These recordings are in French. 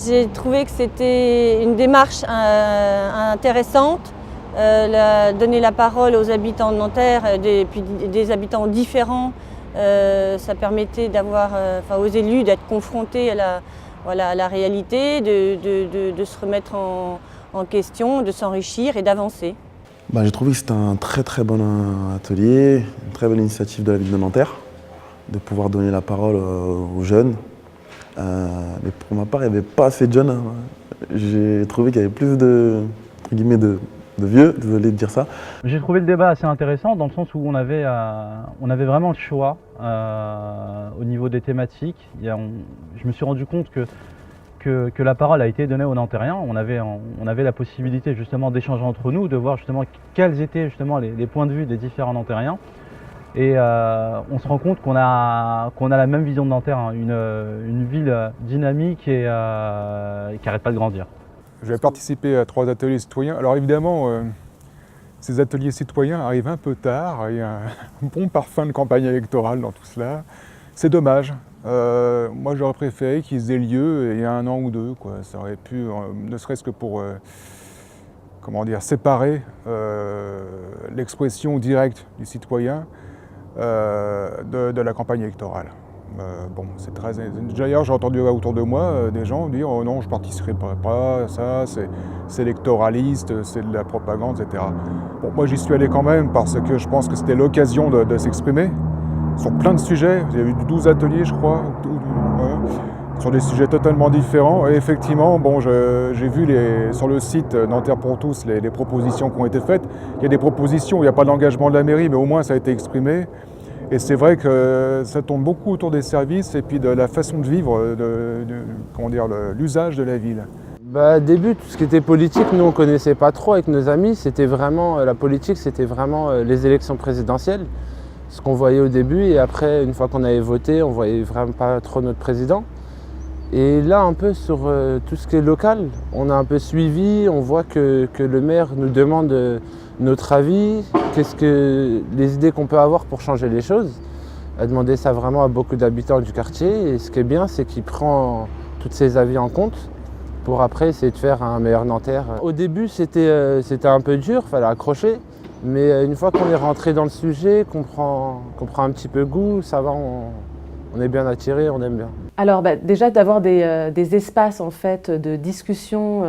J'ai trouvé que c'était une démarche intéressante, donner la parole aux habitants de Nanterre, puis des habitants différents. Ça permettait d'avoir, aux élus d'être confrontés à la réalité, de se remettre en question, de s'enrichir et d'avancer. J'ai trouvé que c'était un très bon atelier, une très bonne initiative de la ville de Nanterre, de pouvoir donner la parole aux jeunes. Mais pour ma part, il n'y avait pas assez de jeunes. J'ai trouvé qu'il y avait plus de vieux, désolé de dire ça. J'ai trouvé le débat assez intéressant dans le sens où on avait vraiment le choix au niveau des thématiques. Je me suis rendu compte que la parole a été donnée aux Nantériens. On avait la possibilité justement d'échanger entre nous, de voir justement quels étaient justement les points de vue des différents Nantériens. Et on se rend compte qu'on a la même vision de Nanterre, hein, une ville dynamique et qui n'arrête pas de grandir. J'ai participé à 3 ateliers citoyens. Alors évidemment, ces ateliers citoyens arrivent un peu tard. Il y a un bon parfum de campagne électorale dans tout cela. C'est dommage. Moi, j'aurais préféré qu'ils aient lieu il y a 1 an ou 2. Ça aurait pu, ne serait-ce que pour séparer l'expression directe du citoyen de la campagne électorale. D'ailleurs, j'ai entendu autour de moi des gens dire « Oh non, je ne participerai pas, ça, c'est électoraliste, c'est de la propagande, etc. » Bon, moi, j'y suis allé quand même parce que je pense que c'était l'occasion de s'exprimer sur plein de sujets. Il y a eu 12 ateliers, je crois, sur des sujets totalement différents. Et effectivement, j'ai vu sur le site Nanterre pour tous les propositions qui ont été faites. Il y a des propositions où il n'y a pas d'engagement de la mairie, mais au moins ça a été exprimé. Et c'est vrai que ça tourne beaucoup autour des services et puis de la façon de vivre, l'usage de la ville. Au début, tout ce qui était politique, nous on ne connaissait pas trop avec nos amis. C'était vraiment, la politique, c'était vraiment les élections présidentielles. Ce qu'on voyait au début, et après, une fois qu'on avait voté, on ne voyait vraiment pas trop notre président. Et là, un peu sur tout ce qui est local, on a un peu suivi, on voit que le maire nous demande notre avis, les idées qu'on peut avoir pour changer les choses. Il a demandé ça vraiment à beaucoup d'habitants du quartier, et ce qui est bien, c'est qu'il prend tous ces avis en compte pour après essayer de faire un meilleur Nanterre. Au début, c'était un peu dur, il fallait accrocher. Mais une fois qu'on est rentré dans le sujet, qu'on prend un petit peu goût, ça va, on est bien attiré, on aime bien. Alors déjà d'avoir des espaces en fait de discussion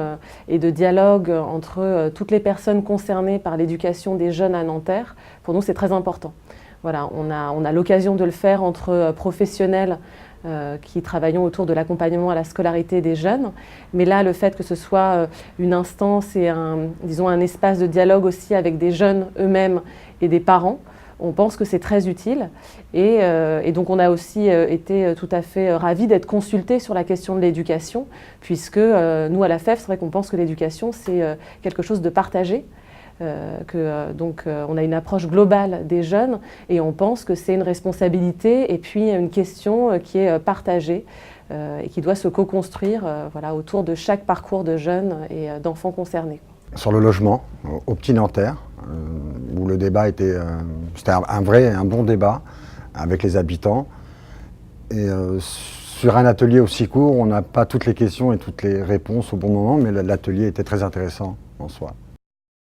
et de dialogue entre toutes les personnes concernées par l'éducation des jeunes à Nanterre, pour nous c'est très important. Voilà, on a l'occasion de le faire entre professionnels qui travaillons autour de l'accompagnement à la scolarité des jeunes. Mais là, le fait que ce soit une instance et un espace de dialogue aussi avec des jeunes eux-mêmes et des parents, on pense que c'est très utile. Et donc on a aussi été tout à fait ravis d'être consultés sur la question de l'éducation, puisque nous, à la FEF, c'est vrai qu'on pense que l'éducation, c'est quelque chose de partagé. On a une approche globale des jeunes et on pense que c'est une responsabilité et puis une question qui est partagée et qui doit se co-construire autour de chaque parcours de jeunes et d'enfants concernés. Sur le logement, au Petit Nanterre, où le débat c'était un bon débat avec les habitants. Et sur un atelier aussi court, on n'a pas toutes les questions et toutes les réponses au bon moment, mais l'atelier était très intéressant en soi.